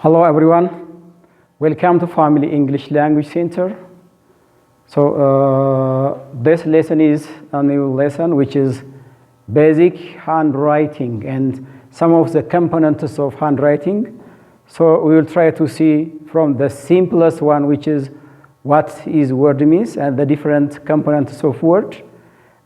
Hello everyone, welcome to Family English Language Center. So this lesson is a new lesson which is basic handwriting and some of the components of handwriting. So we will try to see from the simplest one, which is what is word means and the different components of word,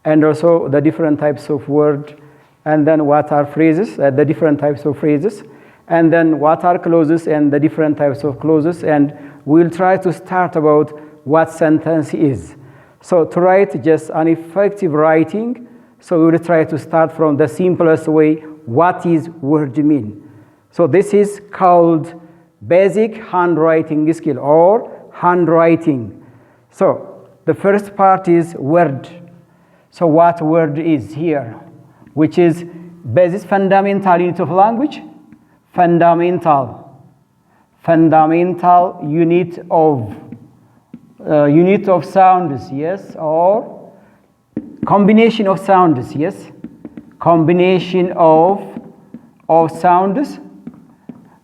and also the different types of word, and then what are phrases, the different types of phrases, and then what are clauses and the different types of clauses, and we'll try to start about what sentence is. So to write just an effective writing, so we will try to start from the simplest way, what is word mean. So this is called basic handwriting skill or handwriting. So the first part is word. So what word is here, which is basis fundamental unit of language, fundamental unit of sounds, yes, or combination of sounds, yes, combination of sounds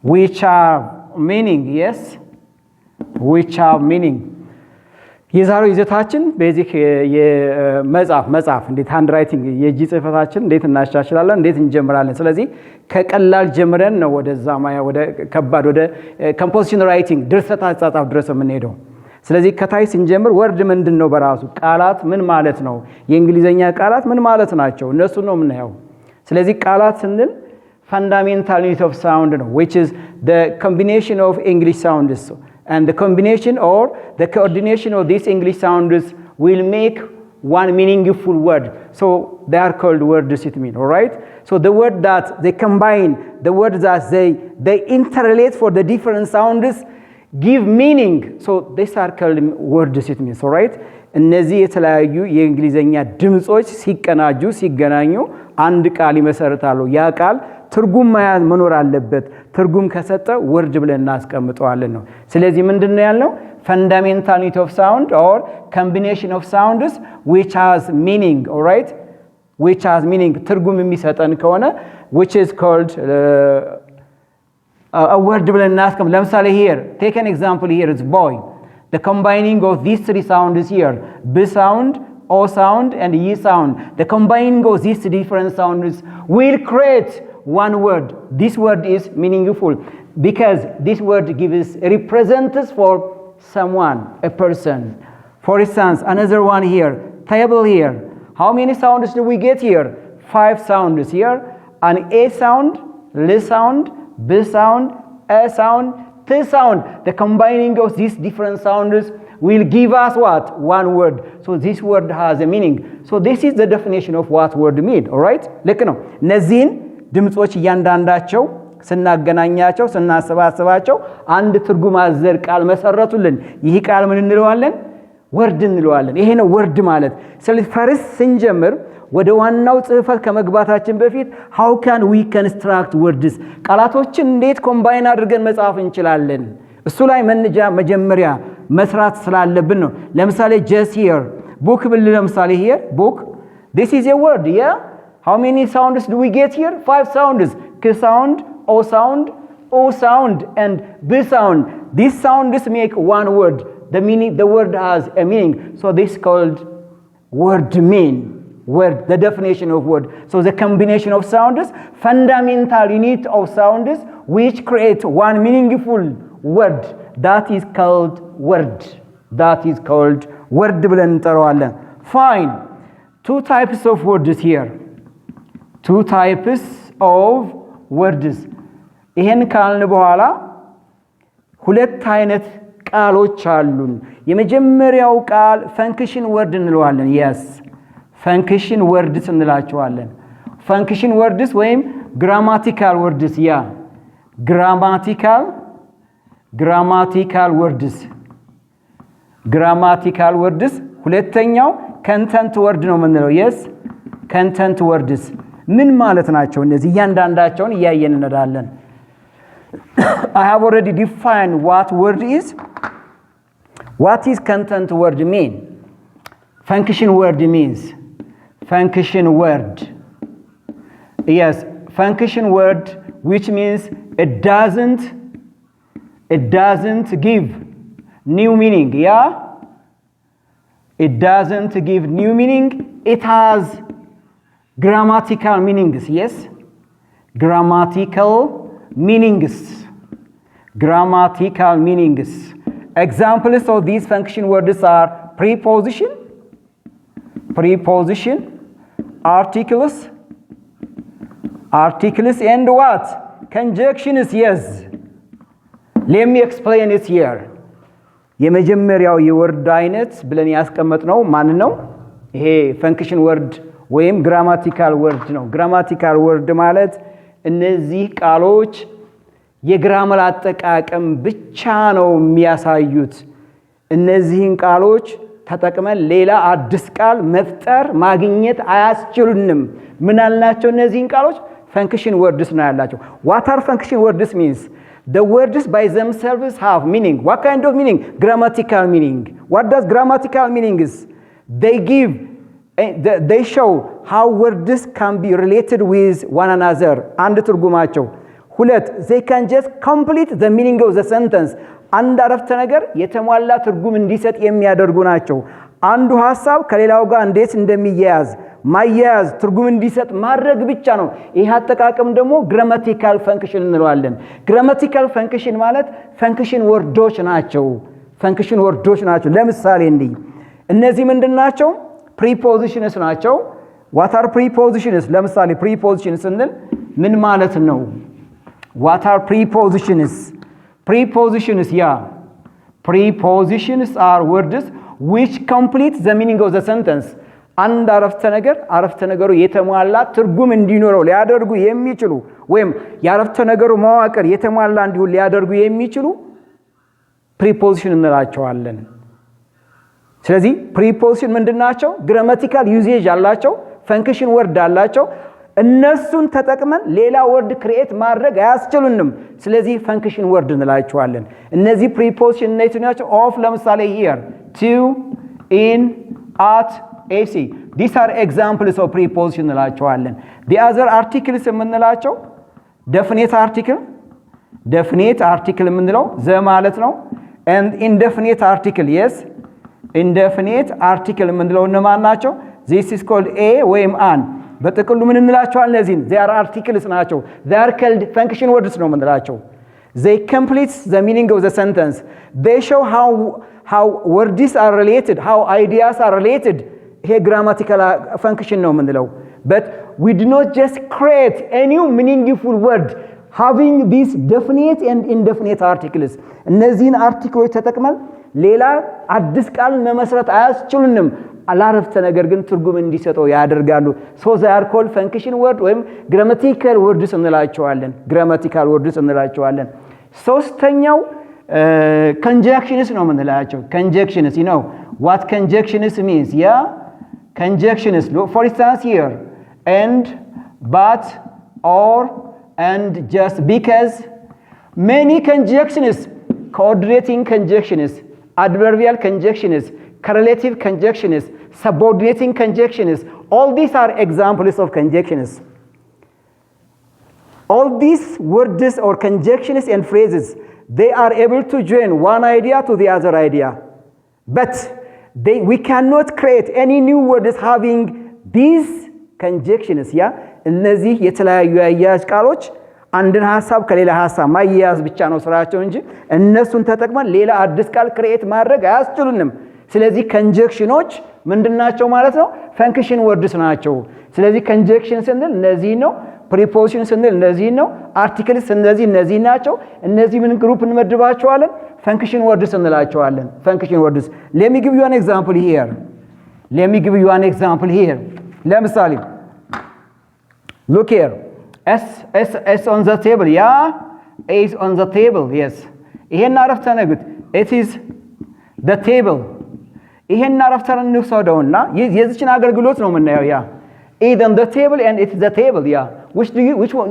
which are meaning, yes, which are meaning. የዛሬው ይዘታችን ቤዚክ የመጻፍ እንዴት ሃንድራይቲንግ የእጅ ጽህፈታችን እንዴት እናሻሽላለን እንዴት እንጀምራለን። ስለዚህ ከቀላል ጀምረን ነው ወደዛ ማያ ወደ ከባድ ወደ ኮምፖዚሽን ራይቲንግ ድርሰት አጻጻፍ ድረስ የምንሄደው። ስለዚህ ከታይ ስንጀምር ወርድ ምንድነው በራሱ ቃላት ምን ማለት ነው፣ የእንግሊዘኛ ቃላት ምን ማለት ናቸው፣ እነሱ ነው የምናየው። ስለዚህ ቃላት ስንል fundamental unit of sound ነው, which is the combination of English sounds. And the combination or the coordination of these English sounds will make one meaningful word. So they are called words, it means, all right? So the word that they combine, the words that they interrelate for the different sounds give meaning. So these are called words, it means, all right? እነዚህ የተለያዩ የእንግሊዘኛ ድምጾች ሲቀናጁ ሲገናኙ አንድ ቃል ይመሰርታሉ። ያ ቃል ትርጉም መኖር አለበት። ትርጉም ከሰጠ ወርድ ብለን እናስቀምጠዋለን ነው። ስለዚህ ምንድነው ያለው? fundamental unit of sound or combination of sounds which has meaning, all right? which has meaning ትርጉም የሚሰጠን ከሆነ which is called a word ብለን እናስቀምጥ። ለምሳሌ here, take an example here, is boy. The combining of these three sounds here, b sound, o sound, and e sound, the combining of these different sounds will create one word. This word is meaningful because this word gives represents for someone, a person. For instance, another one here, table here. How many sounds do we get here? 5 sounds here. An a sound, l sound, b sound, a sound, t sound. The combining of these different sounds will give us what? One word. So this word has a meaning. So this is the definition of what word mean, all right? ልክ ነው። እነዚህን ድምጾች እያንዳንዳቸው ስናገናኛቸው ስናሰባስባቸው አንድ ትርጉም አዘል ቃል መሰረቱልን። ይህ ቃል ምን እንለዋለን? ወርድ እንለዋለን። ይሄ ነው ወርድ ማለት። ስለዚህ ፈርስት ስንጀምር ወደ ዋናው ጽህፈት ከመግባታችን በፊት how can we construct words? ቃላቶችን እንዴት ኮምባይን አድርገን መጻፍ እንችላለን? እሱ ላይ መጀመሪያ መስራት ስላለብን ነው። ለምሳሌ just here, book ብል ለምሳሌ here, book, this is a word, yeah? How many sounds do we get here? 5 sounds. K sound, O sound, O sound, and B sound. These sounds make one word. The meaning, the word has a meaning. So this is called word mean. Word, the definition of word. So the combination of sounds, fundamental unit of sounds, which create one meaningful word. That is called word. That is called word ብለን እንጠራዋለን። Fine. 2 types of words here. 2 types of words. ይሄን ካልን በኋላ ሁለት አይነት ቃሎች አሉን። የመጀመሪያው ቃል function word እንለዋለን። yes, function words እንላቸዋለን። function words ወይም grammatical words, ያ grammatical words። ሁለተኛው content word ነው የምንለው። yes, content words ምን ማለት ናቸው? እነዚህ እያንዳንዳቸውን እያየን እንሄዳለን። I have already defined what word is. What is content word mean? Function word means function word. Yes, function word which means it doesn't It doesn't give new meaning. Yeah? It doesn't give new meaning. It has grammatical meanings. Yes? Grammatical meanings. Grammatical meanings. Examples of these function words are preposition, articles, and what? Conjunctions. Yes. Let me explain it here. የመጀመሪያው የወርድ አይነት ብለን ያስቀመጥነው ማን ነው? ይሄ ፈንክሽን ወርድ ወይም ግራማቲካል ወርድ ነው። ግራማቲካል ወርድ ማለት እነዚህ ቃሎች የግራመር አጠቃቀም ብቻ ነው የሚያሳዩት። እነዚህን ቃሎች ተጠቅመን ሌላ አዲስ ቃል መፍጠር ማግኘት አያስችሉንም። ምን አልናቸው? እነዚህን ቃሎች function words ነው ያላቸው። What are function words means? The words by themselves have meaning. What kind of meaning? Grammatical meaning. What does grammatical meaning is? They show how words can be related with one another. አንድ ትርጉማቸው። ሁለት, they can just complete the meaning of the sentence. አንድ አረፍተ ነገር የተሟላ ትርጉም እንዲሰጥ የሚያደርጉ ናቸው። አንዱ ሐሳብ ከሌላው ጋር እንዴት እንደሚያያዝ ማያያዝ ትርጉም እንዲሰጥ ማድረግ ብቻ ነው። ይሄ አጠቃቀም ደግሞ ግራማቲካል ፈንክሽን እንለዋለን። ግራማቲካል ፈንክሽን ማለት ፈንክሽን ወርዶች ናቸው። ፈንክሽን ወርዶች ናቸው። ለምሳሌ እነዚህ ምንድናቸው? ፕሪፖዚሽንስ ናቸው። what are prepositions? ለምሳሌ ፕሪፖዚሽን ስንል ምን ማለት ነው? what are prepositions? Prepositions, yeah. Prepositions are words which complete the meaning of the sentence. አንድ አረፍተ ነገሩ የተሟላ ትርጉም እንዲኖረው ሊያደርጉ የሚችሉ ወይም የአረፍተ ነገሩ መዋቅር የተሟላ እንዲሆን ሊያደርጉ የሚችሉ ፕሪፖዚሽን እንላቸዋለን። ስለዚህ ፕሪፖዚሽን ምንድናቸው? ግራማቲካል ዩዜጅ አላቸው፣ ፈንክሽን ወርድ አላቸው። እነሱን ተጠቅመን ሌላ ወርድ ክሪኤት ማድረግ አያስችሉንም። ስለዚህ ፈንክሽን ወርድ እንላቸዋለን። እነዚህ ፕሪፖዚሽን ናቸው። ኦፍ ለምሳሌ here, to, in, at, ac. These are examples of preposition እንላቸዋለን። the other articles የምንላቸው definite article የምንለው ዘ ማለት ነው። and indefinite article, yes, indefinite article የምንለው እነማን ናቸው? this is called a ወይም an። በጥቅሉ ምን እንላቸዋለን? እነዚህን they are articles ናቸው። they are called function words ነው የምንላቸው። they complete the meaning of the sentence. they show how words are related, how ideas are related. ይሄ grammatical function ነው የምንለው። but we do not just create a new meaningful word having these definite and indefinite articles. እነዚህን አርቲክሎች ተጠቅመን ሌላ አዲስ ቃል መመስረት አያስችሉንም። አላረፍተ ነገር ግን ትርጉም እንዲሰጠው ያደርጋሉ። so they are called function word ወይም grammatical words እንላቸዋለን። ሶስተኛው conjunctions ነው የምንላቸው። conjunctions, you know what conjunctions means? yeah, conjunctions, for instance here, and, but, or, and, just, because. Many conjunctions, coordinating conjunctions, adverbial conjunctions, correlative conjunctions, subordinating conjunctions, all these are examples of conjunctions. All these words or conjunctions and phrases, they are able to join one idea to the other idea, but we cannot create any new words having these conjunctions. yeah, እነዚህ የተለያዩ አያያዝ ቃሎች አንድን ሐሳብ ከሌላ ሐሳብ ማያያዝ ብቻ ነው ስራቸው እንጂ እነሱን ተጠቅመን ሌላ አዲስ ቃል ክሬት ማድረግ አያስችሉንም። ስለዚህ conjunctions ምንድናቸው ማለት ነው? ፈንክሽን ወርድስ ናቸው። ስለዚህ conjunction ስንል እነዚህ ነው፣ preposition ስንል እነዚህ ነው፣ articles እነዚህ ናቸው። እነዚህ ምን ግሩፕ እንመድባቸዋለን? function words እንላቸዋለን። function words. let me give you an example here. ለምሳሌ look here, s on the table. yeah, is on the table. yes, ይሄን አረፍተ ነገር it is the table። ይሄን አረፍተ ነገር እንውሰደውና የዚህችን አገልግሎት ነው የምናየው። ያ is on the table and it is the table. yeah,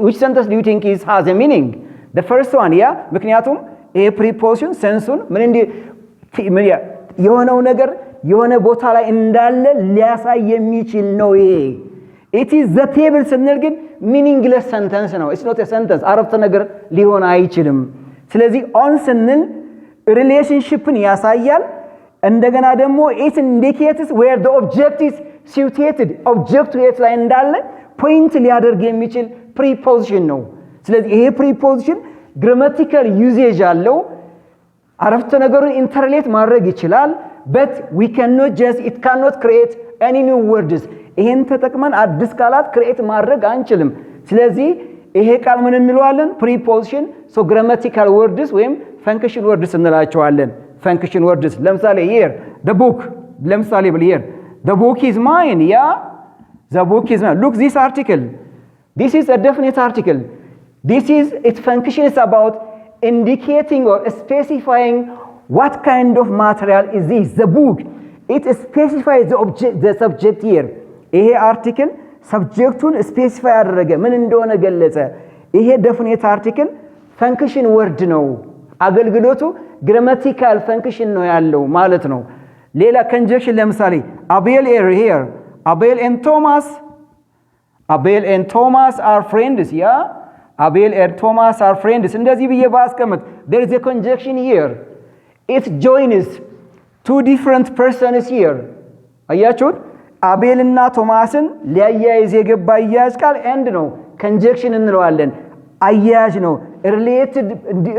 which sentence do you think has a meaning? the first one. yeah, ምክንያቱም ይሄ preposition sense-ን ምን የሆነው ነገር የሆነ ቦታ ላይ እንዳለ ሊያሳይ የሚችል ነው። ይሄ it is the table ስንል ግን meaningless sentence ነው። it's not a sentence፣ አረፍተ ነገር ሊሆን አይችልም። ስለዚህ on ስንል ሪሌሽንሺፕን ያሳያል እንደገና ደግሞ it indicates where the object is situated object የት ላይ እንዳለ ፖይንት ሊያደርግ የሚችል preposition ነው ስለዚህ ይሄ preposition grammatical usage አለው አረፍተ ነገሩን ኢንተርሌት ማድረግ ይችላል but we cannot just it cannot create any new words ይሄን ተጠቅመን አዲስ ቃላት ክሬት ማድረግ አንችልም ስለዚህ ይሄ ቃል ምን እንለዋለን preposition so grammatical words ወይም function words እንላቸዋለን function words ለምሳሌ here the book ለምሳሌ here the book is mine yeah the book is mine look this article this is a definite article this is its function is about indicating or specifying what kind of material is this the book it specifies the object the subject here ይሄ article subjectun specify ያደረገ ምን እንደሆነ ገለጸ ይሄ definite article function word ነው አገልግሎቱ grammatical function ነው ያለው ማለት ነው ሌላ conjunction ለምሳሌ Abel here Abel and Thomas are friends yeah Abel and Thomas are friends እንደዚህ ብዬ ባስቀምጥ there is a conjunction here it joins two different persons here አያችሁት አቤልና ቶማስን ሊያያይዝ የገባ አያያዝ ቃል end ነው conjunction እንለዋለን አያያዝ ነው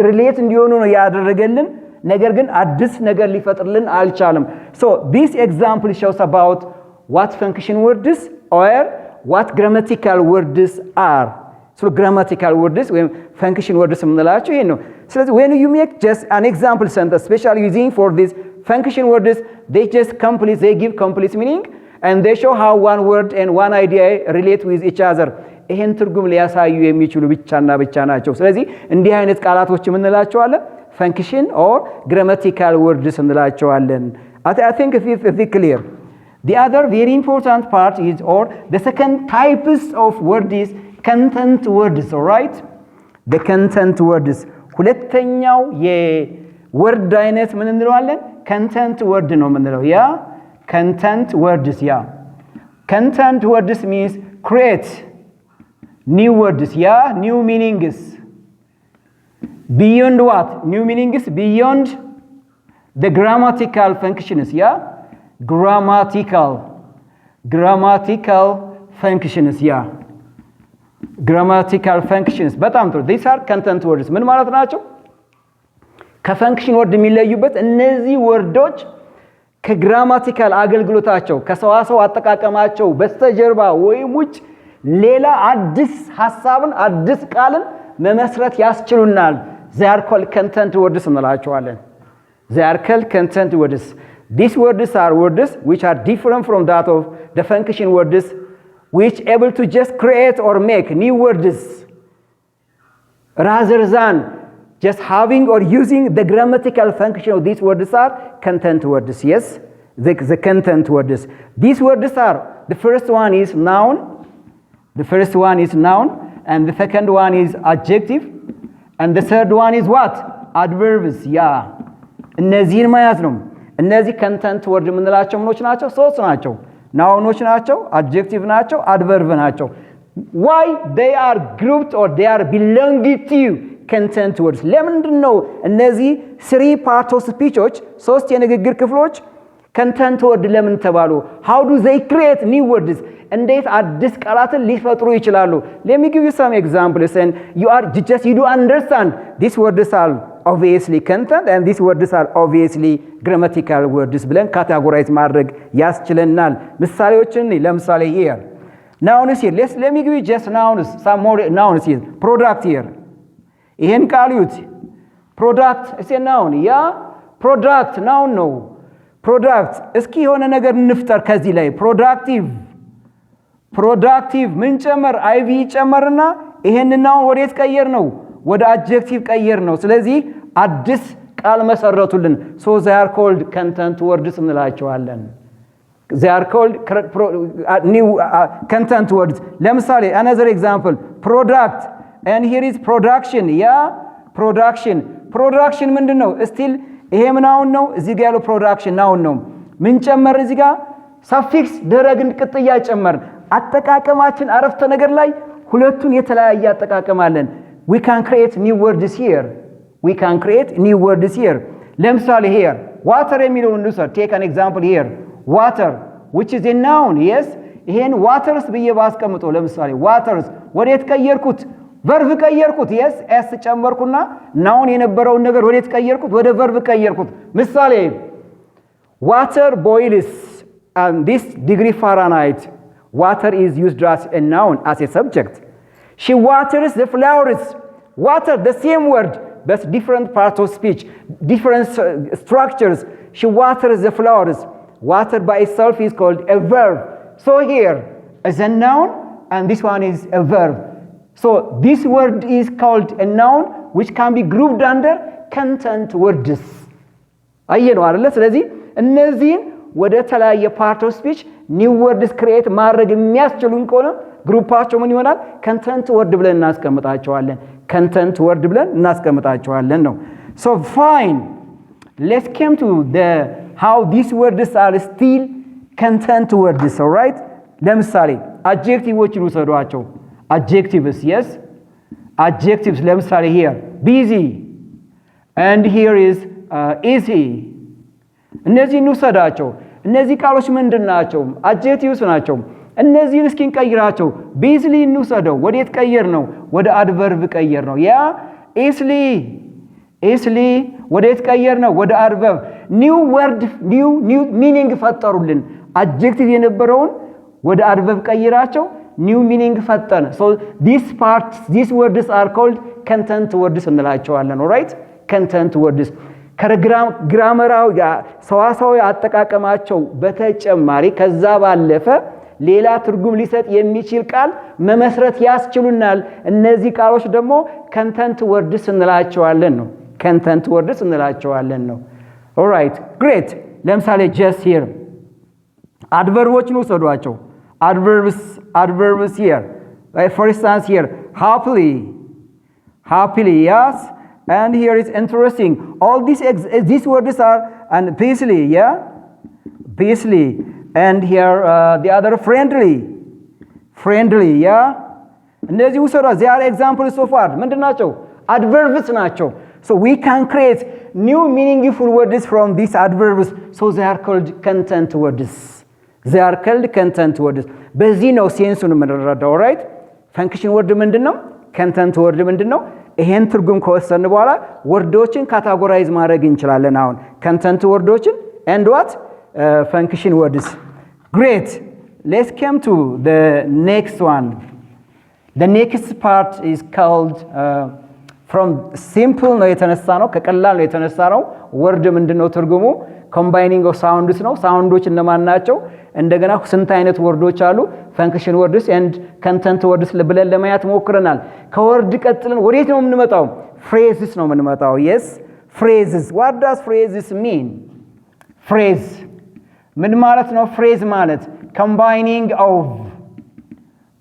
relate እንዲሆኑ ነው ያደረገልን ነገር ግን አዲስ ነገር ሊፈጥርልን አልቻለም so this example shows about what function words or what grammatical words are so grammatical words when function words የምንላቸው ይሄ ነው ስለዚህ when you make just an example sentence especially using for this function words they just complete they give complete meaning and they show how one word and one idea relate with each other ይሄን ትርጉም ሊያሳዩ የሚችሉ ብቻና ብቻ ናቸው ስለዚህ እንዲህ አይነት ቃላቶች የምንላቸዋለን function or grammatical words እንላቸዋለን I think if it's clear the other very important part is or the second types of word is content words all right the content words ሁለተኛው የወርድ አይነት ምን እንለዋለን content word ነው የምንለው ያ content words yeah content words means create new words yeah new meanings beyond what new meanings beyond the grammatical functions yeah grammatical functions yeah grammatical functions በጣም ጥሩ these are content words ምን ማለት ናቸው ከፈንክሽን ወርድ የሚለዩበት እነዚህ ወርዶች ከግራማቲካል አገልግሎታቸው ከሰዋሰው አጠቃቀማቸው በስተጀርባ ወይም ውጭ ሌላ አዲስ ሐሳብን አዲስ ቃልን መመስረት ያስችሉናል they are called content words እንላቸዋለን they are called content words these words are words which are different from that of the function words which able to just create or make new words rather than just having or using the grammatical function of these words are content words yes the content words these words are the first one is noun and the second one is adjective and the third one is what adverbs yeah እነዚህን ማያዝ ነው እነዚህ content word የምንላቸው ምኖች ናቸው ሶስት ናቸው ናውኖች ናቸው adjective ናቸው adverb ናቸው why they are grouped or they are belonging to content words ለምንድን ነው እነዚህ three part of speechዎች ሶስት የንግግር ክፍሎች content word ለምን ተባሉ how do they create new words እንዴት አዲስ ቃላትን ሊፈጥሩ ይችላሉ let me give you some examples and you do understand these words are obviously content and these words are obviously grammatical words ብለን ካቴጎራይዝ ማድረግ ያስችለናል ምሳሌዎችን ለምሳሌ here nouns here let me give you just nouns some more nouns here product here ይሄን ቃሉት product is a noun yeah product noun ነው product እስኪ የሆነ ነገር እንፍጠር ከዚህ ላይ productive ምን ጨመር iv ጨመርና ይሄንን ናውን ወዴት ቀየር ነው ወደ adjective ቀየር ነው ስለዚህ አዲስ ቃል መሰረቱልን so they are called content words እንላቸዋለን they are called new content words ለምሳሌ another example product and here is production yeah production ምንድነው still ይሄ ምናውን ነው እዚህ ጋር ያለው production ናውን ነው ምን ጨመር እዚህ ጋር suffix ደረግን ቅጥያ ጨመር አጠቃቀማችን አረፍተ ነገር ላይ ሁለቱን የተለያየ አጠቃቀማለን we can create new words here we can create new words here. ለምሳሌ here water የሚለውን እንውሰድ. take an example here. water which is a noun. yes ይሄን waters ብዬ ባስቀምጠው ለምሳሌ waters ወዴት ቀየርኩት? verb ቀየርኩት. yes s ጨመርኩና noun የነበረውን ነገር ወዴት ቀየርኩት? ወደ verb ቀየርኩት. ምሳሌ water boils and this degree Fahrenheit. water is used as a noun, as a subject. she waters the flowers. water, the same word but different parts of speech, different structures. she waters the flowers. water by itself is called a verb. so here is a noun and this one is a verb. so this word is called a noun which can be grouped under content words. አየነው አይደል? ስለዚህ እነዚህን ወደ ተለያየ part of speech new words create ማድረግ የሚያስችሉን ከሆነ ግሩፓቸው ምን ይሆናል? content word ብለን እናስቀምጣቸዋለን። content word ብለን እናስቀምጣቸዋለን ነው። so fine, let's come to the how these words are still content words. all right, ለምሳሌ adjectives ውሰዷቸው. adjectives, yes adjectives. ለምሳሌ here busy and here is easy. እነዚህ እንውሰዳቸው። እነዚህ ቃሎች ምንድናቸው? adjectives ናቸው። እነዚህን እስኪ እንቀይራቸው። busy እንውሰደው። ወዴት ቀየር ነው? ወደ adverb ቀየር ነው። ያ easily ወዴት ቀየር ነው? ወደ adverb. new word new meaning ፈጠሩልን። adjective የነበረውን ወደ adverb ቀይራቸው new meaning ፈጠነ። so these words are called content words እንላቸዋለን። all right, content words ከግራመራው ሰዋሰዋዊ አጠቃቀማቸው በተጨማሪ ከዛ ባለፈ ሌላ ትርጉም ሊሰጥ የሚችል ቃል መመስረት ያስችሉናል። እነዚህ ቃሎች ደግሞ content words እንላቸዋለን ነው። content words እንላቸዋለን ነው። all right, great. ለምሳሌ just here adverbዎችን ወሰዷቸው። adverbs here, like for instance here happily, yes, and here is interesting. all these words are and peacefully, yeah, peacefully, and here the other friendly, yeah. እነዚህ ውሰዷ። they are examples so far. ምንድናቸው? adverbs ናቸው። so we can create new meaningful words from these adverbs. so they are called content words. they are called content words. በዚህ ነው ሴንሱን የምንረዳው። ራይት ፈንክሽን ወርድ ምንድነው? content word ምንድነው? ይሄን ትርጉም ከወሰን በኋላ ወርዶችን ካታጎራይዝ ማድረግ እንችላለን። አሁን content ወርዶችን and what function words. great, let's come to the next one. the next part is called from simple ነው የተነሳ ነው፣ ከቀላል ነው የተነሳ ነው። ወርድ ምንድነው ትርጉሙ? combining of sounds ነው። ሳውንዶች እነማን ናቸው? እንደገና ስንት አይነት ወርዶች አሉ? function words and content words ብለን ለማየት ሞክረናል። ከወርድ ቀጥለን ወዴት ነው የምንመጣው? phrases ነው የምንመጣው። yes, phrases. what does phrases mean? phrase ምን ማለት ነው? phrase ማለት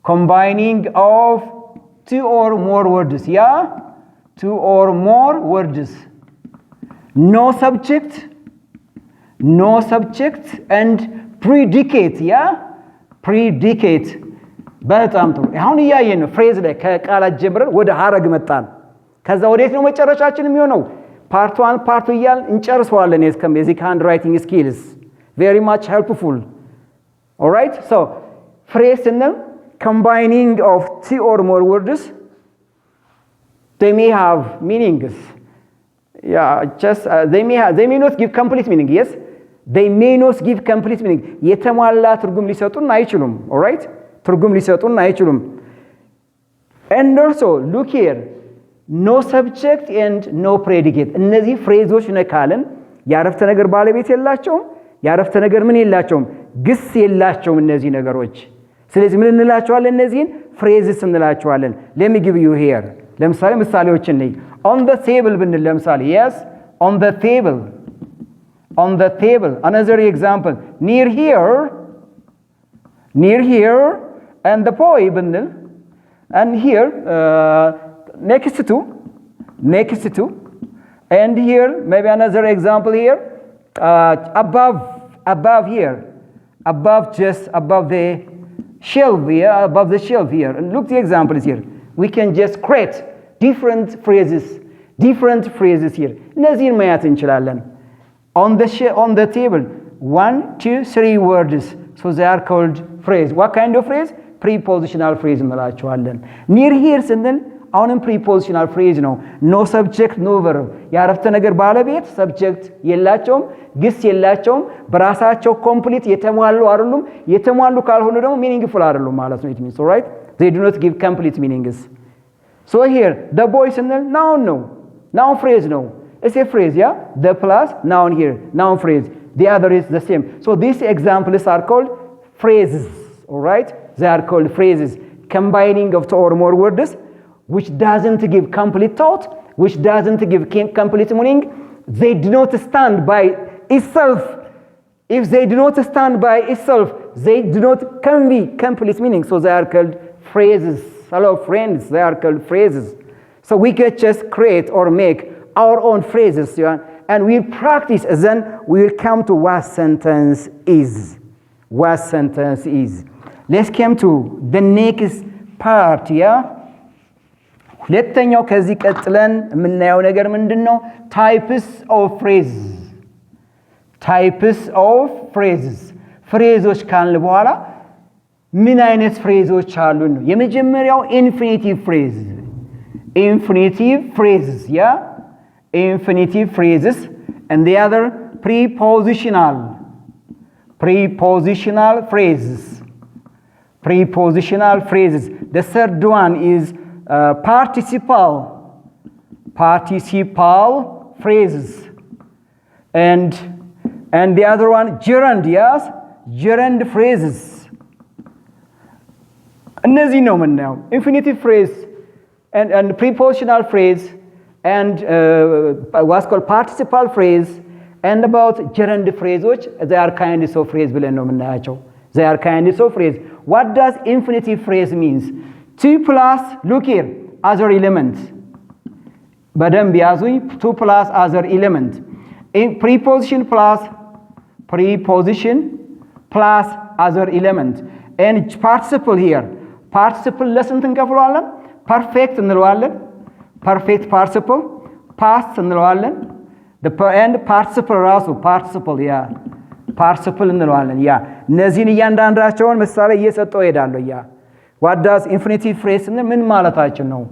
combining of two or more words. yeah, two or more words. no subject and predicate. yeah, predicate. በጣም ጥሩ። አሁን እያየን ነው ፍሬዝ ላይ ከቃላት ጀምረን ወደ ሐረግ መጣን። ከዛ ወዴት ነው መጨረሻችን የሚሆነው? part 1 part 2 እያልን እንጨርሰዋለን። እስከም basic handwriting skills very much helpful. all right, so phrase and combining of two or more words, they may have meanings. yeah, just they may not give complete meaning. yes, they may not give complete meaning. የተሟላ ትርጉም ሊሰጡን አይችሉም። all right, ትርጉም ሊሰጡን አይችሉም። and also look here, no subject and no predicate. እነዚህ ፍሬዞች ነካለን ያረፍተ ነገር ባለቤት የላቸውም። ያረፍተ ነገር ምን የላቸውም? ግስ የላቸውም እነዚህ ነገሮች። ስለዚህ ምን እንላቸዋለን? እነዚህን phrases እንላቸዋለን። let me give you here ለምሳሌ ምሳሌዎችን ነይ። on the table ብንል ለምሳሌ yes, on the table. another example, near here and the boy ብንል and here next to and here maybe another example here above here, just above the shelf here, above the shelf here. And look, the example is here. We can just create different phrases, different phrases here እነዚህን ማየት እንችላለን on the table 1 2 3 words so they are called phrase what kind of phrase prepositional phrase እንላቸዋለን near here ስንል አሁንም prepositional phrase ነው no subject no verb ያረፍተ ነገር ባለቤት subject የላቸውም ግስ የላቸውም በራሳቸው complete የተሟሉ አይደሉም የተሟሉ ካልሆነ ደግሞ meaningful አይደሉም ማለት ነው it means all right they do not give complete meanings so here the boy ስንል noun ነው noun phrase no it's a phrase yeah the plus noun here noun phrase the other is the same so these examples are called phrases all right they are called phrases combining of two or more words which doesn't give complete thought which doesn't give complete meaning they do not stand by itself if they do not stand by itself they do not convey complete meaning so they are called phrases hello friends they are called phrases so we can just create or make our own phrases yeah? and we practice then we will come to what sentence is let's come to the next part yeah ሁለተኛው ከዚህ ቀጥለን የምናየው ነገር ምንድነው types of phrases phrases ካልን በኋላ ምን አይነት phrases አሉ ነው የመጀመሪያው infinitive phrases yeah infinitive phrases and the other prepositional phrases the third one is participle phrases and the other one gerund yes gerund phrases እነዚህ ነው የምናየው infinitive phrase and prepositional phrase and what's called participle phrase and about gerund phrases they are kinds of phrase ብለን ነው የምናያቸው they are kinds of phrase what does infinitive phrase means 2 plus look here other element በደንብ ያዙኝ 2 plus other element in preposition plus other element and participle here participle ለስንት እንከፍለዋለን perfect እንለዋለን perfect participle past እንለዋለን the and participle ራሱ participle yeah participle እንለዋለን ያ እነዚህን እያንዳንዳቸውን ምሳሌ እየሰጠው ሄዳለሁ ያ what does infinitive phrase እንል ምን ማለታችን ነው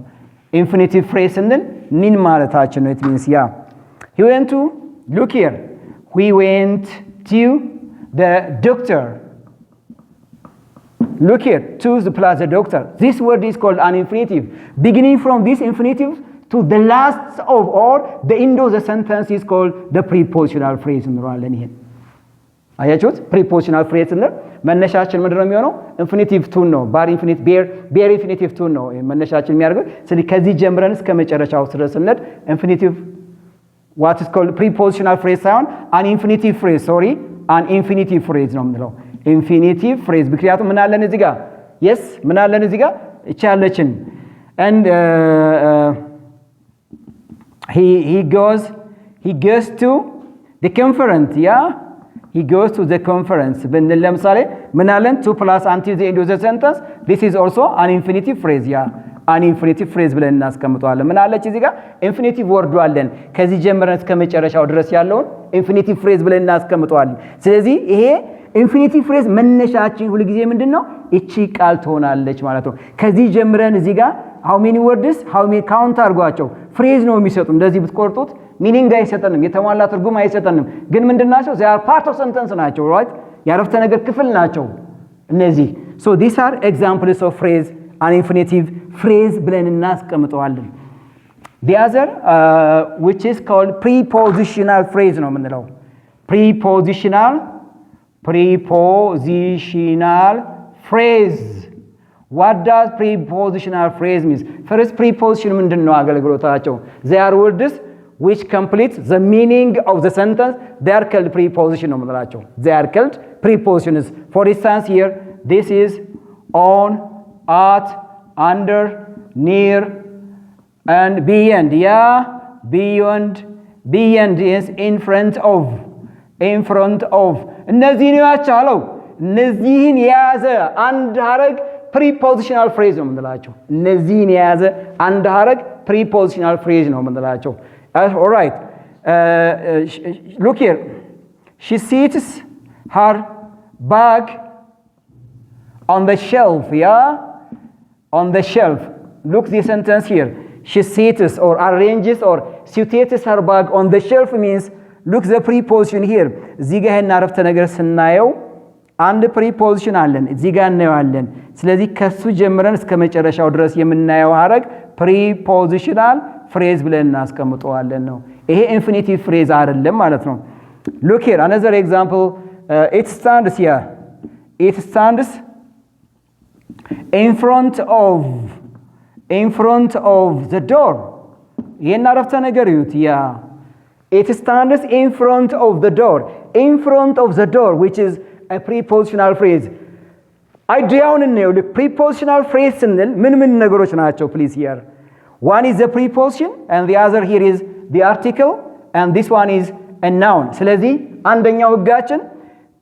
infinitive phrase እንል ምን ማለታችን ነው it means yeah he went to look here we went to the doctor look here to the plus the doctor this word is called an infinitive beginning from this infinitive to the last of or the end of the sentence is called the prepositional phrase እንለዋለን ይሄን አያችሁት prepositional phrase እንል መነሻችን ምንድነው የሚሆነው infinitive to ነው bar infinitive bear infinitive to ነው መነሻችን የሚያደርገው ስለዚህ ከዚህ ጀምረን እስከ መጨረሻው ድረስ እንል infinitive what is called prepositional phrase ሳይሆን an infinitive phrase an infinitive phrase ነው የምንለው infinitive phrase ምክንያቱም ምን አለን እዚህ ጋር yes ምን አለን እዚህ ጋር እቺ ያለችን and he goes to the conference yeah he goes to the conference ብንል ለምሳሌ ምን አለን 2 plus until the end of the sentence this is also an infinitive phrase yeah an infinitive phrase ብለን እናስቀምጠዋለን ምን አለች እዚህ ጋር infinitive word አለን ከዚህ ጀምረን እስከ መጨረሻው ድረስ ያለውን infinitive phrase ብለን እናስቀምጠዋለን ስለዚህ ይሄ infinitive phrase መነሻችን ሁሉ ጊዜ ምንድነው እቺ ቃል ትሆናለች ማለት ነው ከዚህ ጀምረን እዚህ ጋር how many words how many count አድርጓቸው phrase ነው የሚሰጡ እንደዚህ ብትቆርጡት meaning አይሰጠንም የተሟላ ትርጉም አይሰጠንም ግን ምንድናቸው they are part of sentence ናቸው right ያረፍተ ነገር ክፍል ናቸው እነዚህ so these are examples of phrase an infinitive phrase ብለን እናስቀምጠዋለን the other which is called prepositional phrase ነው የምንለው prepositional phrase what does prepositional phrase means first preposition ምንድነው አገልግሎታቸው they are words which complete the meaning of the sentence they are called preposition ነው የምንላቸው they are called prepositions for instance here this is on at under near and beyond yeah beyond is in front of እነዚህን ያቻለው እነዚህን የያዘ አንድ ሐረግ prepositional phrase ነው የምንላቸው እነዚህን የያዘ አንድ ሐረግ prepositional phrase ነው የምንላቸው all right look here she sits her bag on the shelf on the shelf look the sentence here she sits or arranges or situates her bag on the shelf means look the preposition here እዚህ ጋር እና አረፍተ ነገር ስናየው አንድ preposition አለን እዚህ ጋር እናየዋለን ስለዚህ ከሱ ጀምረን እስከ መጨረሻው ድረስ የምናየው ሐረግ prepositional phrase ብለን እናስቀምጠዋለን ነው ይሄ infinitive phrase አይደለም ማለት ነው look here another example it stands here it stands in front of the door ይሄን አረፍተ ነገር ይዩት it stands in front of the door which is a prepositional phrase ideaውን ነው look prepositional phrase ስንል ምን ነገሮች ናቸው please here one is the preposition and the other here is the article and this one is a noun ስለዚህ አንደኛው ህጋችን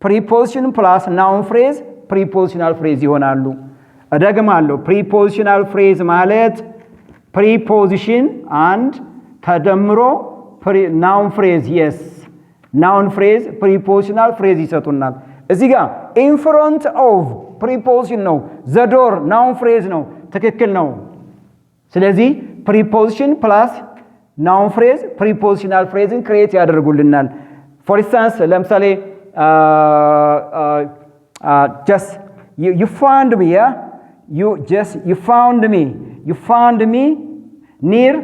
preposition plus noun phrase prepositional phrase ይሆናሉ አደግማለሁ prepositional phrase ማለት preposition and ተደምሮ noun phrase yes noun phrase prepositional phrase ይሰጡናል እዚህ ጋር in front of preposition ነው the door noun phrase ነው ትክክል ነው ስለዚህ preposition plus noun phrase prepositional phrase create ያደርጉልናል for instance ለምሳሌ just you found me you found me near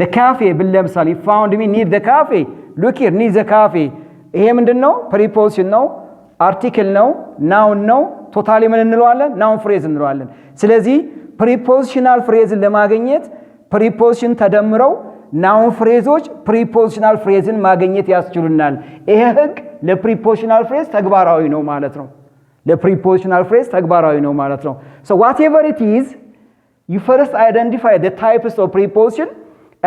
the cafe ለምሳሌ you found me near the cafe look here near the cafe ይሄ ምንድነው preposition ነው article ነው noun ነው ቶታሊ ምን እንለዋለን noun phrase እንለዋለን ስለዚህ prepositional phrase ለማግኘት preposition ተደምረው noun phraseዎች prepositional phraseን ማግኘት ያስችሉናል ይሄ ህግ ለprepositional phrase ተግባራዊ ነው ማለት ነው ለprepositional phrase ተግባራዊ ነው ማለት ነው so whatever it is you first identify the types of preposition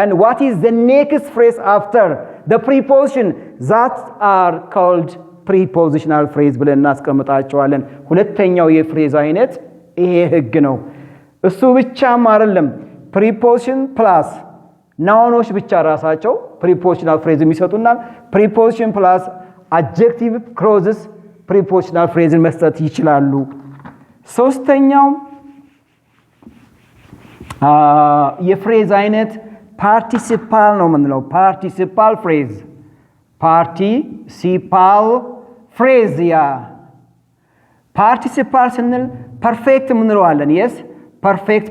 and what is the next phrase after the preposition that are called prepositional phrase ብለን እናስቀምጣቸዋለን ሁለተኛው የፍሬዝ አይነት ይሄ ህግ ነው እሱ ብቻም አይደለም preposition plus nounዎች ብቻ ራሳቸው prepositional phrase የሚሰጡናል preposition plus adjective clauses prepositional phrase መስጠት ይችላሉ ሶስተኛው የፍሬዝ አይነት participle ነው የምንለው participle phrase participle ስንል perfect የምንለዋለን yes perfect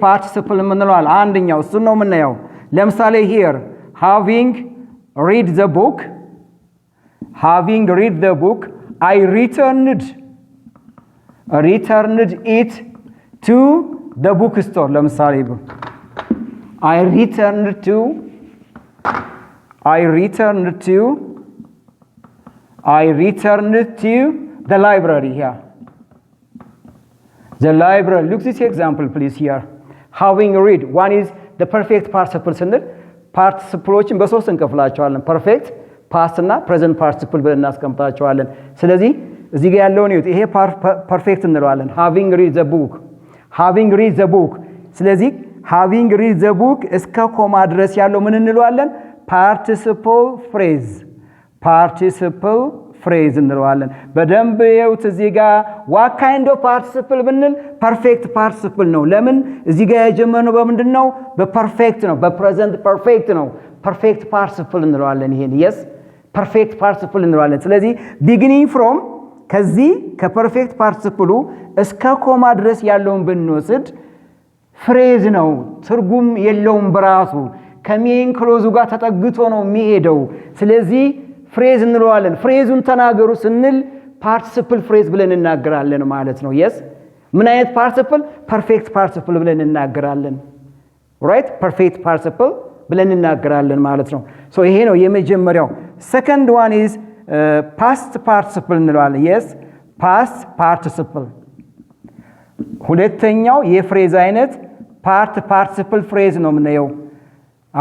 participle የምንለዋለን አንደኛው እሱ ነው የምናየው ለምሳሌ here having read the book I returned it to the bookstore ለምሳሌ I returned to the library here the library look this example please here having read one is the perfect participle ስንል participleዎችን በሶስት እንከፍላቸዋለን perfect past እና present participle ብለን እናስቀምጣቸዋለን ስለዚህ እዚህ ጋር ያለውን ይሄ perfect እንለዋለን having read the book ስለዚህ having read the book እስከ ኮማ ድረስ ያለው ምን እንለዋለን participle phrase እንለዋለን በደንብ ይውት እዚህ ጋር what kind of participle ብንል perfect participle ነው ለምን እዚህ ጋር የጀመረው በምንድነው በperfect ነው በpresent perfect ነው perfect participle እንለዋለን ይሄን yes perfect participle እንለዋለን ስለዚህ beginning from ከዚህ ከperfect participle እስከ ኮማ ድረስ ያለውን ብንወስድ phrase ነው ትርጉም የለውም በራሱ ከሜን ክሎዙ ጋር ተጠግቶ ነው የሚሄደው ስለዚህ phrase እንለዋለን phraseውን ተናገሩ ስንል participle phrase ብለን እናገራለን ማለት ነው yes ምን አይነት participle perfect participle ብለን እናገራለን right perfect participle ብለን እናገራለን ማለት ነው so ይሄ ነው የመጀመሪያው second one is past participle እንለዋለን yes past participle ሁለተኛው የፍሬዝ አይነት participle phrase ነው የምናየው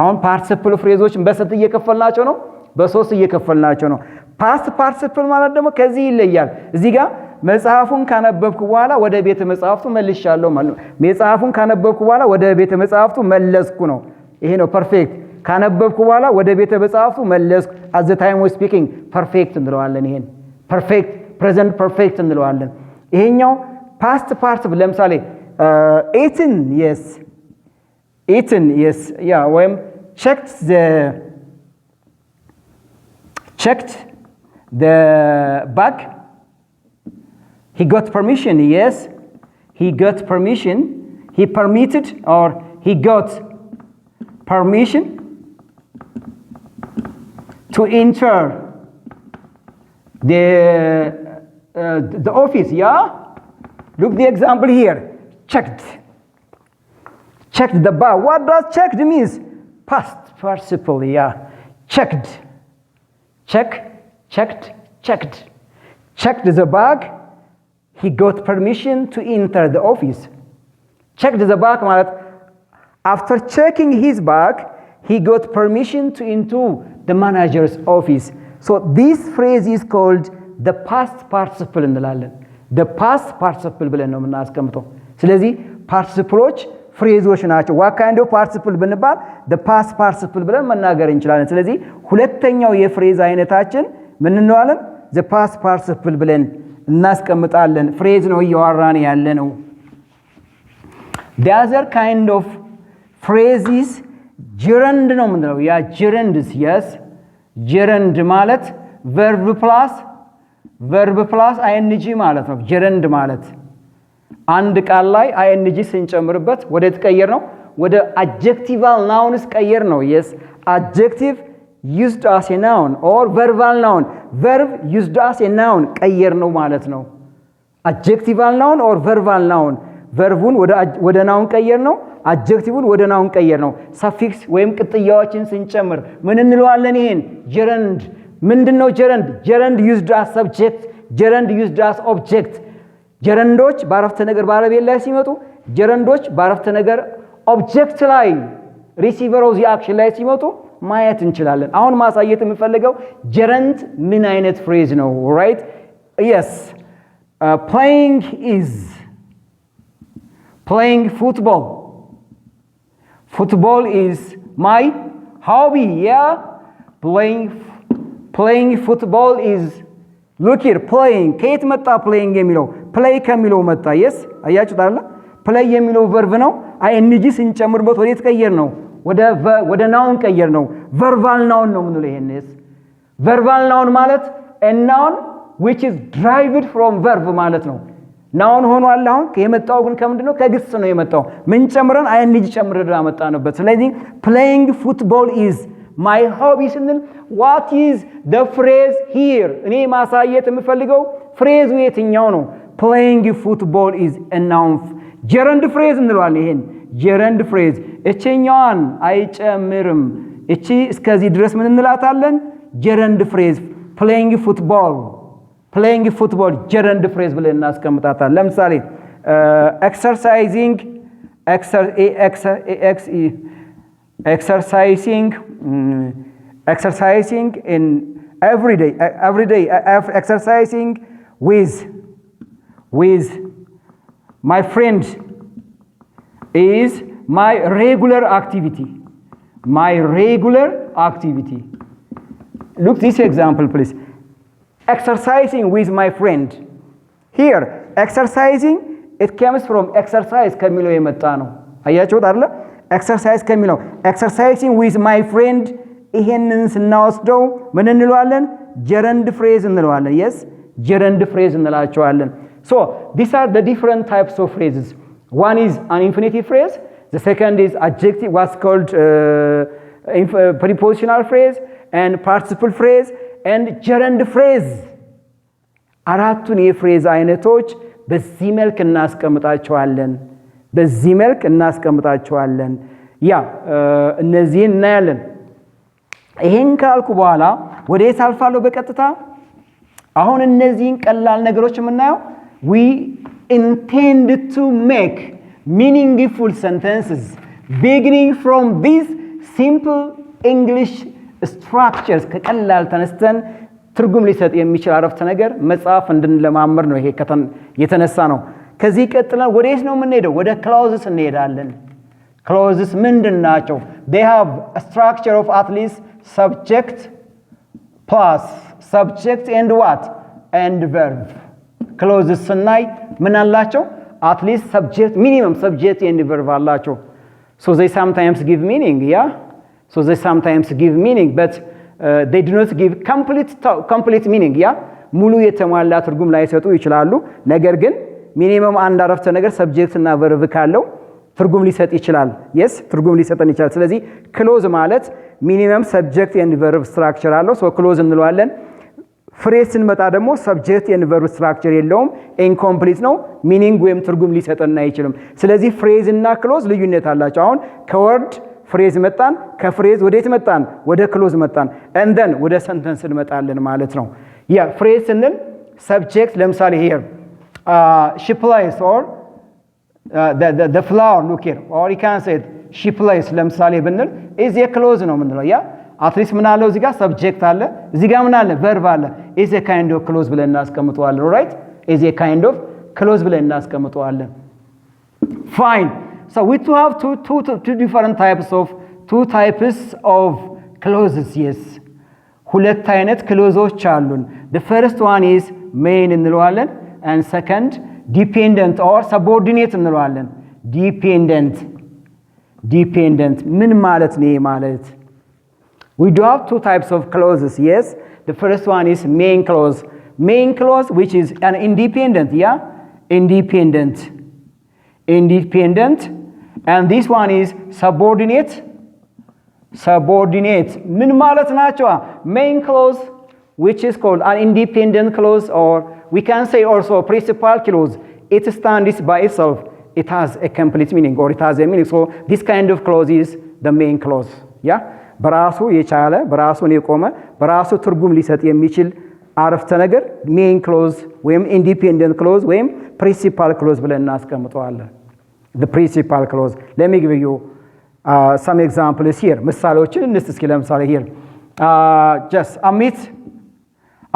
አሁን participle phraseዎችን በስንት እየከፈልናቸው ነው በሶስት እየከፈልናቸው ነው past participle ማለት ደግሞ ከዚህ ይለያል እዚህ ጋር መጽሐፉን ካነበብኩ በኋላ ወደ ቤተ መጽሐፍቱ መልሻለሁ ማለት ነው መጽሐፉን ካነበብኩ በኋላ ወደ ቤተ መጽሐፍቱ መለስኩ ነው ይሄ ነው ፐርፌክት ካነበብኩ በኋላ ወደ ቤተ መጽሐፍቱ መለስኩ at the time of speaking perfect እንለዋለን ይሄን perfect present perfect እንለዋለን ይሄኛው past participle ለምሳሌ eaten yes yeah ወይም checked the bag he got permission yes he got permission he permitted or he got permission to enter the office yeah look the example here checked the bag what does checked means past participle yeah checked checked the bag he got permission to enter the office checked the bag ማለት after checking his bag he got permission to enter the manager's office so this phrase is called the past participle እንላለን the past participle ብለን ነው የምናስቀምጠው ስለዚህ participles ፍሬዞች ናቸው what kind of participle ብንባል the past participle ብለን መናገር እንችላለን ስለዚህ ሁለተኛው የፍሬዝ አይነታችን ምን እንለዋለን the past participle ብለን እናስቀምጣለን ፍሬዝ ነው እያወራን ያለ ነው the other kind of phrase is gerund ነው ምንድነው ያ gerund yes gerund ማለት verb plus ing ማለት ነው gerund ማለት አንድ ቃል ላይ ing ስንጨምርበት ወደ ተቀየር ነው ወደ adjectival nouns ቀየር ነው yes adjective used as a noun or verbal noun verb used as a noun ቀየር ነው ማለት ነው adjectival noun or verbal noun verbuን ወደ noun ቀየር ነው adjectiveን ወደ noun ቀየር ነው suffix ወይም ቅጥያዎችን ስንጨምር ምን እንለዋለን ይሄን gerund ምንድነው gerund used as subject gerund used as object gerunዶች በአረፍተ ነገር ባለቤት ላይ ሲመጡ gerunዶች በአረፍተ ነገር object ላይ receiver of the action ላይ ሲመጡ ማየት እንችላለን አሁን ማሳየት የምፈልገው gerund ምን አይነት phrase ነው right yes playing football is my hobby yeah playing football is look here playing ከየት መጣ playing የሚለው play ከሚለው መጣ yes አያችሁ ታላ play የሚለው verb ነው ing ስንጨምርበት ወዴት ቀየር ነው ወደ noun ቀየር ነው verbal noun ነው ምን ነው yes verbal noun ማለት a noun which is derived from verb ማለት ነው noun ሆኗል አሁን የመጣው ግን ከምንድነው ከግስ ነው የመጣው ምን ጨምረን ing ጨምረን አመጣንበት ስለዚህ playing football is my hobby ስንል what is the phrase here እኔ ማሳየት የምፈልገው ፍሬዙ የትኛው ነው playing football is a noun gerund phrase እንለዋለን ይሄን gerund phrase እቺኛዋን አይጨምርም እቺ እስከዚህ ድረስ ምን እንላታለን gerund phrase playing football gerund phrase ብለን እናስቀምጣታለን ለምሳሌ exercising in every day exercising with my friend is my regular activity look this example please exercising with my friend here exercising it comes from exercise ከሚለው የመጣ ነው አያችሁት አይደል exercise ከሚለው exercising with my friend ይሄንን ስናወስደው ምን እንለዋለን gerund phrase እንለዋለን yes gerund phrase እንላቸዋለን so these are the different types of phrases one is an infinitive phrase the second is adjective what's called prepositional phrase and participle phrase and gerund phrase አራቱን የፍሬዝ አይነቶች በዚህ መልክ እናስቀምጣቸዋለን ያ እነዚህን እናያለን ይሄን ካልኩ በኋላ ወዴት አልፋለሁ በቀጥታ አሁን እነዚህን ቀላል ነገሮች የምናየው we intend to make meaningful sentences beginning from these simple English structures ከቀላል ተነስተን ትርጉም ሊሰጥ የሚችል አረፍተ ነገር መጻፍ እንድንለማመድ ነው ይሄ የተነሳ ነው ከዚህ ቀጥለን ወዴት ነው የምንሄደው ወደ clauses እንሄዳለን clauses ምንድናቸው they have a structure of at least subject plus subject and what and verb clauses ስናይ ምን አላቸው at least subject minimum subject and verb አላቸው so they sometimes give meaning yeah so they sometimes give meaning but they do not give complete meaning yeah ሙሉ የተሟላ ትርጉም ላይ ሰጡ ይችላሉ ነገር ግን ሚኒመም አንድ አረፍተ ነገር ሰብጀክት እና ቨርብ ካለው ትርጉም ሊሰጥ ይችላል yes ትርጉም ሊሰጥን ይችላል ስለዚህ ክሎዝ ማለት ሚኒመም ሰብጀክት ኤንድ ቨርብ ስትራክቸር አለው ሶ ክሎዝ እንለዋለን ፍሬዝ ስንመጣ ደግሞ ሰብጀክት ኤንድ ቨርብ ስትራክቸር የለውም ኢንኮምፕሊት ነው ሚኒንግ ወይም ትርጉም ሊሰጥን አይችልም ስለዚህ ፍሬዝ እና ክሎዝ ልዩነት አላቸው አሁን ከወርድ ፍሬዝ መጣን ከፍሬዝ ወዴት መጣን ወደ ክሎዝ መጣን and then ወደ ሰንተንስ እንመጣለን ማለት ነው ያ ፍሬዝ ስንል ሰብጀክት ለምሳሌ here she plays or the flower look here or you can say she plays ለምሳሌ ብንል is a clause ነው ምንለው ያ at least ምን አለው እዚህ ጋር subject አለ እዚህ ጋር ምን አለ verb አለ is a kind of clause ብለን እናስቀምጠዋለን right is a kind of clause ብለን እናስቀምጠዋለን fine so we do have two different types of clauses yes ሁለት አይነት ክሎዞች አሉን the first one is main እንለዋለን and second dependent or subordinate እንለዋለን dependent ምን ማለት ነው ማለት we do have two types of clauses yes the first one is main clause which is an independent yeah independent and this one is subordinate ምን ማለት ናቸው main clause which is called an independent clause or we can say also principal clause it stands by itself it has a complete meaning or it has a meaning so this kind of clause is the main clause yeah በራሱ የቻለ በራሱን የቆመ በራሱ ትርጉም ሊሰጥ የሚችል አረፍተ ነገር main clause ወይም independent clause ወይም principal clause ብለን እናስቀምጠዋለን the principal clause let me give you some examples here ምሳሌዎችን እንስጥ እስኪ ለምሳሌ here just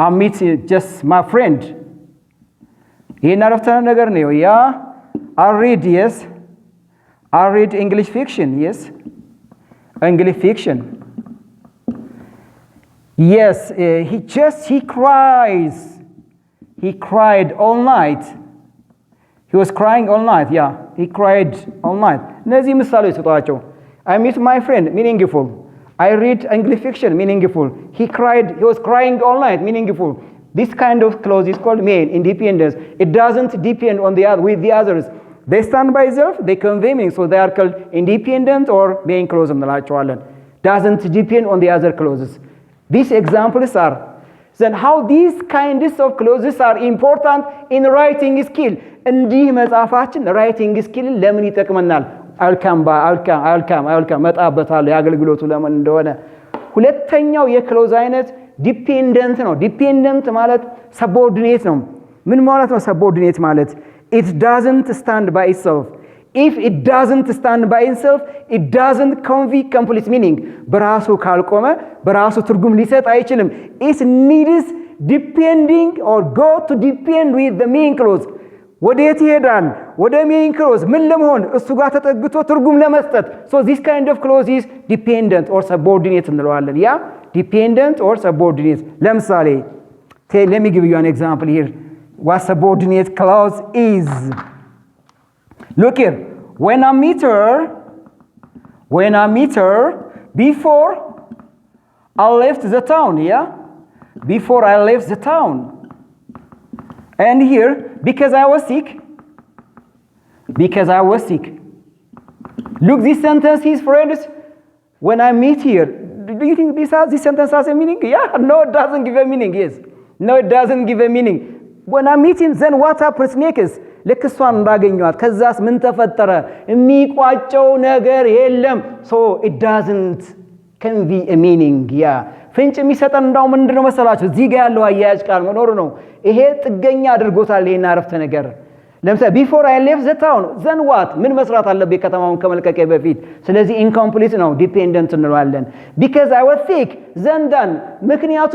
Amit just my friend ይሄን አረፍተ ነገር ነው ያ I read English fiction yes English fiction yes he cried all night he was crying all night yeah he cried all night እነዚህ ምሳሌዎች ሰጧቸው I meet my friend meaningful I read English fiction meaningful he was crying all night meaningful this kind of clause is called main independence it doesn't depend on with the others they stand by themselves they convey meaning so they are called independent or main clause እንላቸዋለን doesn't depend on the other clauses these examples are then how these kinds of clauses are important in writing skill እንዲህ መጻፋችን writing skill ለምን ይጠቅመናል I'll come መጣበታለሁ ያገልግሎቱ ለምን እንደሆነ ሁለተኛው የክሎዝ አይነት ዲፔንደንት ነው ዲፔንደንት ማለት ሰቦርዲኔት ነው ምን ማለት ነው ሰቦርዲኔት ማለት it doesn't stand by itself if it doesn't stand by itself it doesn't convey complete meaning በራሱ ካልቆመ በራሱ ትርጉም ሊሰጥ አይችልም it needs depending or go to depend with the main clause ወዴት ይሄዳል ወደ main clause ምን ለመሆን እሱ ጋር ተጠግቶ ትርጉም ለመስጠት so this kind of clause is dependent or subordinate እንለዋለን ያ dependent or subordinate ለምሳሌ let me give you an example here what subordinate clause is look here when I meet her before I left the town yeah before I left the town and here because I was sick look this sentence is friends when I meet here do you think this sentence has a meaning yeah no it doesn't give a meaning yes no it doesn't give a meaning when I meet him then what happens next ለክሷን እንዳገኘዋት ከዛስ ምን ተፈጠረ የሚቋጨው ነገር የለም so it doesn't convey a meaning yeah ፍንጭ የሚሰጠን እንዳው ምንድነው መሰላችሁ እዚህ ጋር ያለው አያያዥ ቃል መኖር ነው ይሄ ጥገኛ አድርጎታል ይሄን አረፍተ ነገር ለምሳሌ before I left the town then what ምን መስራት አለብኝ ከተማውን ከመልቀቄ በፊት ስለዚህ incomplete ነው dependent እንለዋለን because I was sick then done ምክንያቱ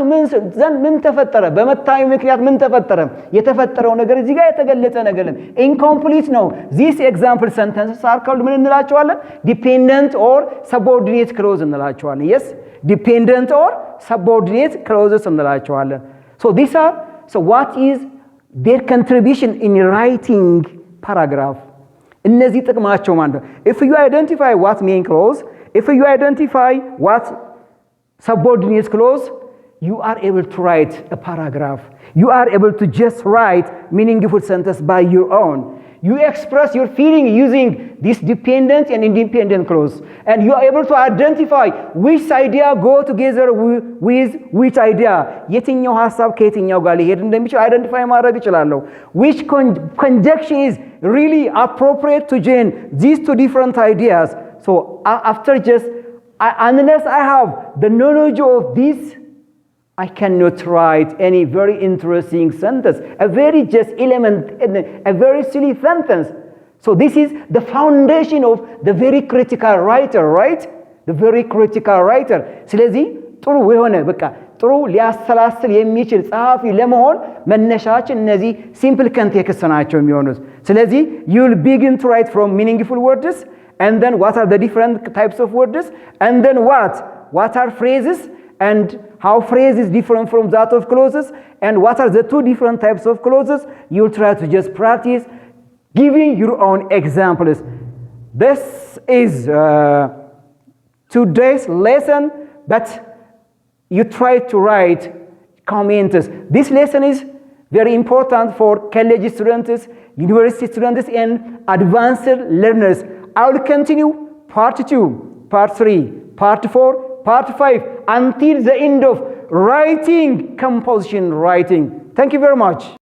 ምን ተፈጠረ በመታዩ ምክንያት ምን ተፈጠረ የተፈጠረው ነገር እዚህ ጋር የተገለጸ ነገር incomplete ነው these example sentences are called ምን እንላቸዋለን dependent or subordinate clause እንላቸዋለን yes dependent or subordinate clauses እንላቸዋለን so what is their contribution in writing paragraph እነዚህ ጥቅማቸው ማለት if you identify what main clause if you identify what subordinate clause you are able to write a paragraph you are able to just write meaningful sentence by your own you express your feeling using this dependent and independent clause and you are able to identify which idea go together with which idea የትኛው ሐሳብ ከየትኛው ጋር ሊሄድ እንደሚችል identify ማድረግ እችላለሁ which conjunction is really appropriate to join these two different ideas so after just unless I have the knowledge of this I cannot write any very interesting sentence, a very just element, a very silly sentence. So this is the foundation of the very critical writer, right? The very critical writer. ስለዚህ ጥሩ የሆነ በቃ ጥሩ ሊያሰላስል የሚችል ጸሐፊ ለመሆን መነሻችን እነዚህ simple context ናቸው የሚሆኑት። ስለዚህ you will begin to write from meaningful words and then what are the different types of words and then what are phrases and how phrase is different from that of clauses and what are the two different types of clauses you'll try to just practice giving your own examples this is today's lesson but you try to write comments this lesson is very important for college students university students and advanced learners I will continue part 2 part 3 part 4 part 5 until the end of writing composition writing. Thank you very much.